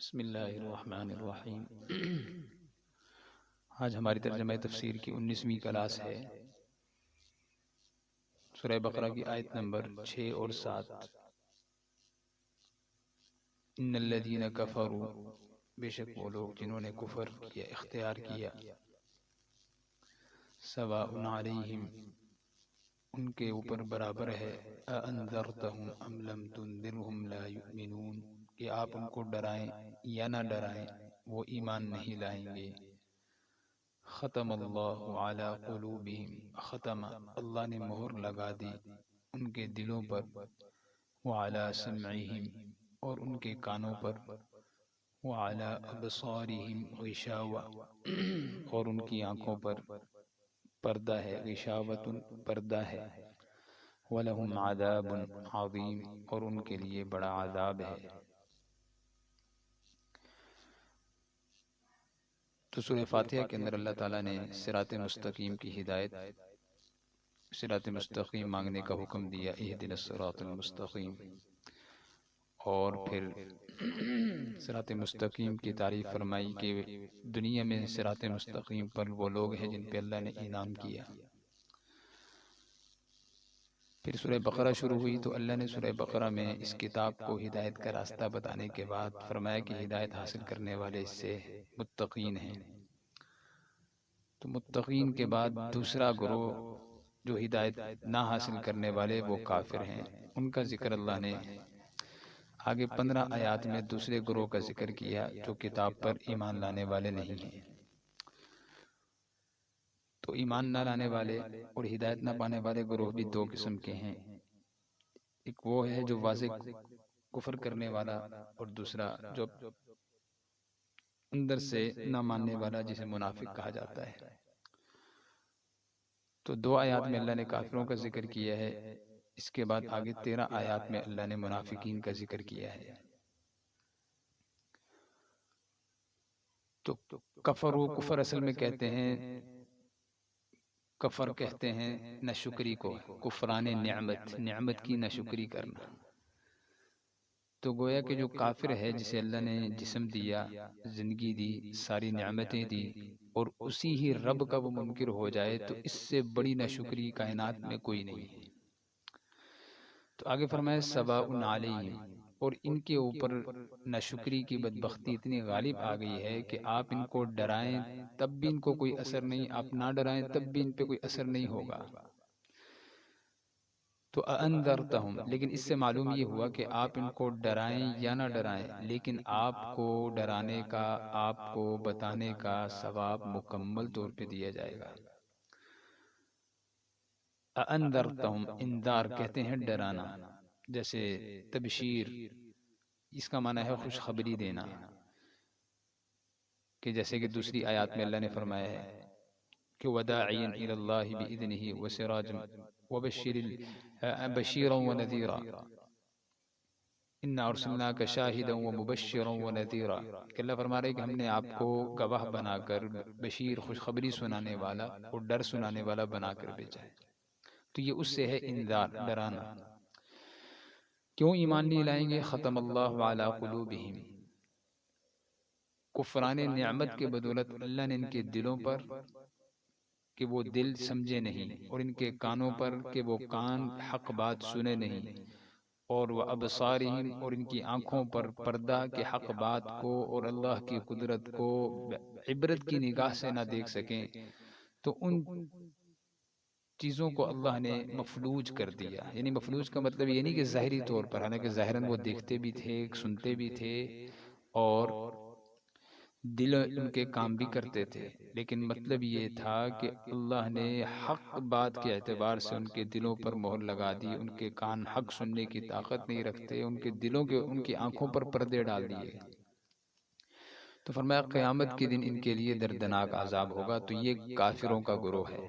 بسم اللہ الرحمن الرحیم۔ آج ہماری ترجمہ تفسیر کی 19ویں کلاس ہے۔ سورہ بقرہ کی آیت نمبر 6 اور 7۔ ان الذین کفروا، بے شک وہ لوگ جنہوں نے کفر کیا، اختیار کیا، سواء علیہم، ان کے اوپر برابر ہے، اانذرتہم ام لم تنذرہم لا یؤمنون، کہ آپ ان کو ڈرائیں یا نہ ڈرائیں وہ ایمان نہیں لائیں گے۔ ختم اللہ علی قلوبہم، ختم اللہ نے مہر لگا دی ان کے دلوں پر، وعلی سمعہم اور ان کے کانوں پر، وعلی ابصارہم غشاوہ اور ان کی آنکھوں پر پردہ ہے، غشاوۃ پردہ ہے، وَلَهُمْ عَذَابٌ عَظِيمٌ اور ان کے لیے بڑا عذاب ہے۔ تو سورہ فاتحہ کے اندر اللہ تعالیٰ نے صراط مستقیم کی ہدایت، صراط مستقیم مانگنے کا حکم دیا، اہدنا الصراط المستقیم، اور پھر صراط مستقیم کی تعریف فرمائی کہ دنیا میں صراط مستقیم پر وہ لوگ ہیں جن پہ اللہ نے انعام کیا۔ پھر سورہ بقرہ شروع ہوئی تو اللہ نے سورہ بقرہ میں اس کتاب کو ہدایت کا راستہ بتانے کے بعد فرمایا کہ ہدایت حاصل کرنے والے اس سے متقین ہیں۔ تو متقین کے بعد دوسرا گروہ جو ہدایت نہ حاصل کرنے والے وہ کافر ہیں، ان کا ذکر اللہ نے آگے 15 آیات میں دوسرے گروہ کا ذکر کیا جو کتاب پر ایمان لانے والے نہیں ہیں۔ تو ایمان نہ لانے والے اور ہدایت نہ پانے والے گروہ بھی دو قسم کے ہیں، ایک وہ ہے جو واضح کفر کرنے والا، اور دوسرا جو اندر سے نہ ماننے والا جسے منافق کہا جاتا ہے۔ تو 2 آیات میں اللہ نے کافروں کا ذکر کیا ہے، اس کے بعد آگے 13 آیات میں اللہ نے منافقین کا ذکر کیا ہے۔ تو کفر و کفر اصل میں کہتے ہیں، کفر کہتے ہیں ناشکری کو، کفران نعمت، نعمت کی ناشکری کرنا۔ تو گویا کہ جو کافر ہے جسے اللہ نے جسم دیا، زندگی دی، ساری نعمتیں دی، اور اسی ہی رب کا وہ منکر ہو جائے تو اس سے بڑی ناشکری کائنات میں کوئی نہیں ہے۔ تو آگے فرمایا سواء علیہم، اور ان کے اوپر ناشکری کی بدبختی اتنی غالب آ گئی ہے کہ آپ ان کو ڈرائیں تب بھی ان کو کوئی اثر نہیں، آپ نہ ڈرائیں تب بھی ان پہ کوئی اثر نہیں ہوگا۔ تو انذرتہم، لیکن اس سے معلوم یہ ہوا کہ آپ ان کو ڈرائیں یا نہ ڈرائیں، لیکن آپ کو ڈرانے کا، آپ کو بتانے کا ثواب مکمل طور پہ دیا جائے گا۔ انذرتہم، انذار کہتے ہیں ڈرانا، جیسے تبشیر، اس کا معنی ہے خوشخبری دینا، کہ جیسے کہ دوسری آیات میں اللہ نے فرمایا ہے کہ وداعیا الی اللہ باذنہ وسراجا بشیرا ونذیرا، انا ارسلناک شاہدا ومبشرا ونذیرا، کہ اللہ فرما رہے کہ ہم نے آپ کو گواہ بنا کر بشیر، خوشخبری سنانے والا اور ڈر سنانے والا بنا کر بھیجا ہے۔ تو یہ اس سے ہے انذار، ڈرانا۔ کیوں ایمان نہیں لائیں گے؟ ختم اللہ علی قلوبہم، کفران نعمت کے بدولت اللہ نے ان کے دلوں پر کہ وہ دل سمجھے نہیں، اور ان کے کانوں پر کہ وہ کان حق بات سنے نہیں، اور وہ ابصارہم، اور ان کی آنکھوں پر پردہ کہ حق بات کو اور اللہ کی قدرت کو عبرت کی نگاہ سے نہ دیکھ سکیں، تو ان چیزوں کو اللہ نے مفلوج کر دیا۔ یعنی مفلوج کا مطلب یہ نہیں کہ ظاہری طور پر، حالانکہ ظاہراً وہ دیکھتے بھی تھے، سنتے بھی تھے، اور دل ان کے کام بھی کرتے تھے، لیکن مطلب یہ تھا کہ اللہ نے حق بات کے اعتبار سے ان کے دلوں پر مہر لگا دی، ان کے کان حق سننے کی طاقت نہیں رکھتے، ان کے دلوں کے، ان کی آنکھوں پر پردے ڈال دیے۔ تو فرمایا قیامت کے دن ان کے لیے دردناک عذاب ہوگا۔ تو یہ کافروں کا گروہ ہے۔